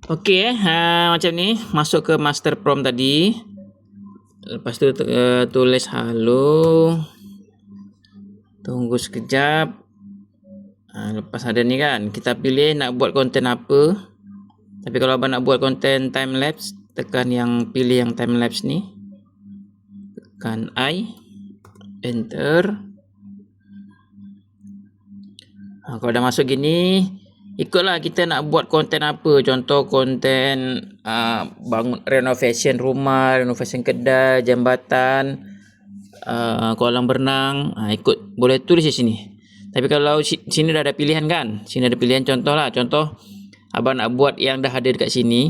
Okey macam ni, masuk ke master prompt tadi. Lepas tu tulis hello. Tunggu sekejap. Lepas ada ni kan, kita pilih nak buat konten apa. Tapi kalau abang nak buat konten time lapse, tekan yang pilih yang time lapse ni. Tekan I, enter. Kalau dah masuk gini, ikutlah kita nak buat konten apa. Contoh konten bangun renovation rumah, renovation kedai, jambatan, kolam berenang. Ikut, boleh tulis di sini. Tapi kalau sini dah ada pilihan kan, sini ada pilihan contoh lah. Contoh abang nak buat yang dah ada dekat sini,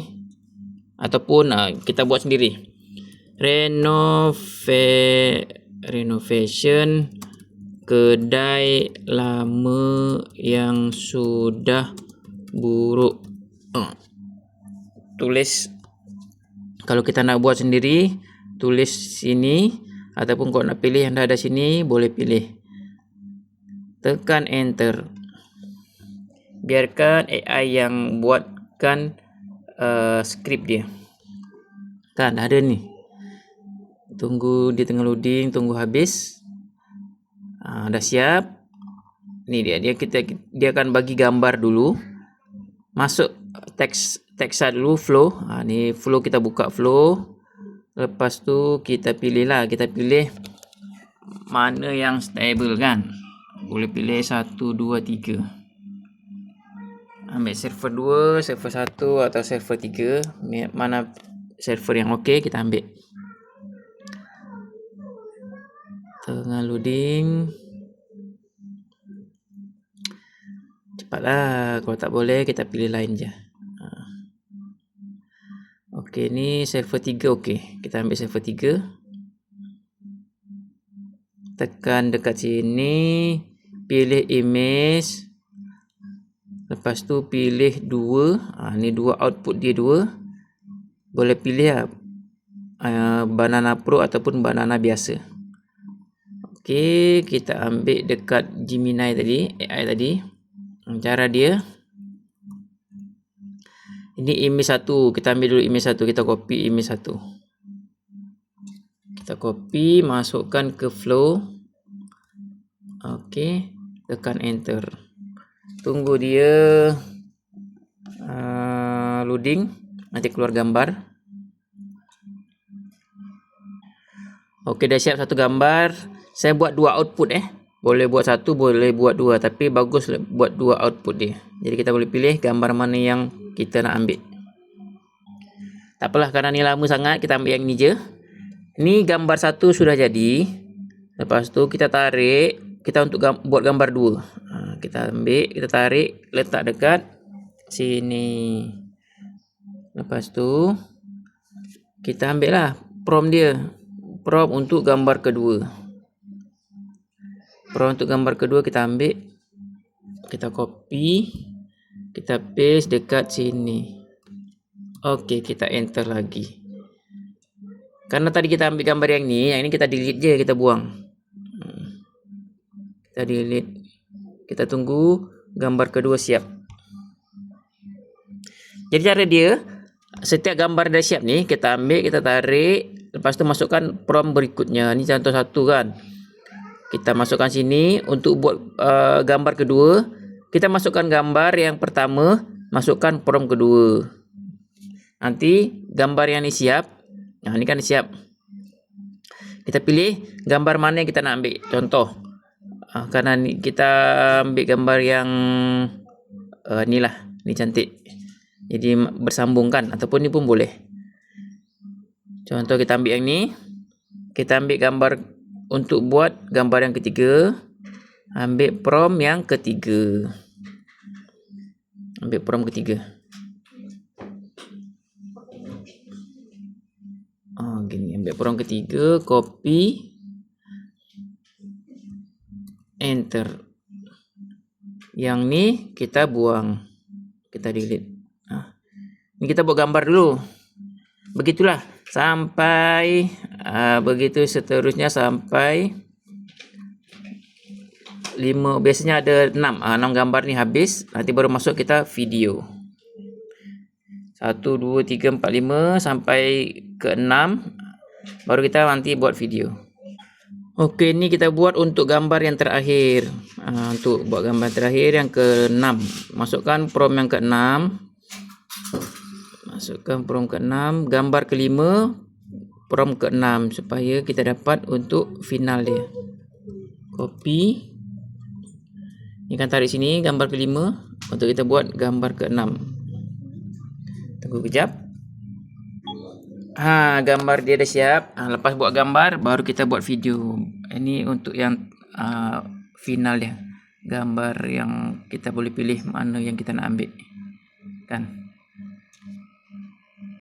ataupun kita buat sendiri. Renovation kedai lama yang sudah buruk. Tulis. Kalau kita nak buat sendiri, tulis sini. Ataupun kalau nak pilih yang dah ada sini, boleh pilih. Tekan enter. Biarkan AI yang buatkan skrip dia. Kan dah ada ni. Tunggu dia tengah loading, tunggu habis. Dah siap. Ni dia akan bagi gambar dulu. Masuk teks dulu, flow. Ni flow, kita buka flow. Lepas tu kita pilih lah, kita pilih mana yang stable kan. Boleh pilih 1, 2, 3. Ambil server 2, server 1 atau server 3. Mana server yang okey, kita ambil. Tengah loading. Cepatlah, kalau tak boleh kita pilih lain je. Okey, ni server 3 okey. Kita ambil server 3. Tekan dekat sini, pilih image. Lepas tu pilih 2. Ni 2 output dia 2. Boleh pilih banana pro ataupun banana biasa. Okey, kita ambil dekat Gemini tadi, AI tadi. Cara dia, ini image 1, kita ambil dulu image 1, kita copy image 1. Kita copy, masukkan ke flow. Okey, tekan enter. Tunggu dia loading, nanti keluar gambar. Okey, dah siap satu gambar. Saya buat 2 output Boleh buat 1, boleh buat 2, tapi bagus buat 2 output dia. Jadi kita boleh pilih gambar mana yang kita nak ambil. Tak apalah, kerana ni lama sangat, kita ambil yang ni je. Ni gambar 1 sudah jadi. Lepas tu kita tarik, kita untuk buat gambar 2. Kita ambil, kita tarik, letak dekat sini. Lepas tu kita ambil lah prompt dia. Prompt untuk gambar kedua. Prompt untuk gambar kedua kita ambil, kita copy, kita paste dekat sini. Okey, kita enter lagi. Karena tadi kita ambil gambar yang ni kita delete je, kita buang. Kita delete. Kita tunggu gambar kedua siap. Jadi cara dia, setiap gambar dah siap ni, kita ambil, kita tarik, lepas tu masukkan prompt berikutnya. Ni contoh 1 kan. Kita masukkan sini untuk buat gambar kedua. Kita masukkan gambar yang pertama, masukkan prompt kedua. Nanti gambar yang ni siap. Ni kan siap. Kita pilih gambar mana yang kita nak ambil. Contoh, karena ni kita ambil gambar yang ni lah, ni cantik. Jadi bersambung kan, ataupun ni pun boleh. Contoh kita ambil yang ni. Kita ambil gambar untuk buat gambar yang ketiga. Ambil prompt yang ketiga. Ambil prompt ketiga. Gini, ambil prompt ketiga, copy, enter. Yang ni kita buang, kita delete. Ni kita buat gambar dulu. Begitulah sampai begitu seterusnya sampai 5. Biasanya ada 6 gambar ni habis. Nanti baru masuk kita video. 1, 2, 3, 4, 5 sampai ke 6. Baru kita nanti buat video. Okey, ni kita buat untuk gambar yang terakhir. Untuk buat gambar terakhir yang ke-6. Masukkan prom yang ke-6. Masukkan prom ke-6, gambar ke-5, prom ke-6 supaya kita dapat untuk final dia. Copy. Ni kan tarik sini gambar ke-5 untuk kita buat gambar ke-6. Tunggu kejap. Gambar dia dah siap. Lepas buat gambar baru kita buat video. Ini untuk yang final dia. Gambar yang kita boleh pilih mana yang kita nak ambil. Kan?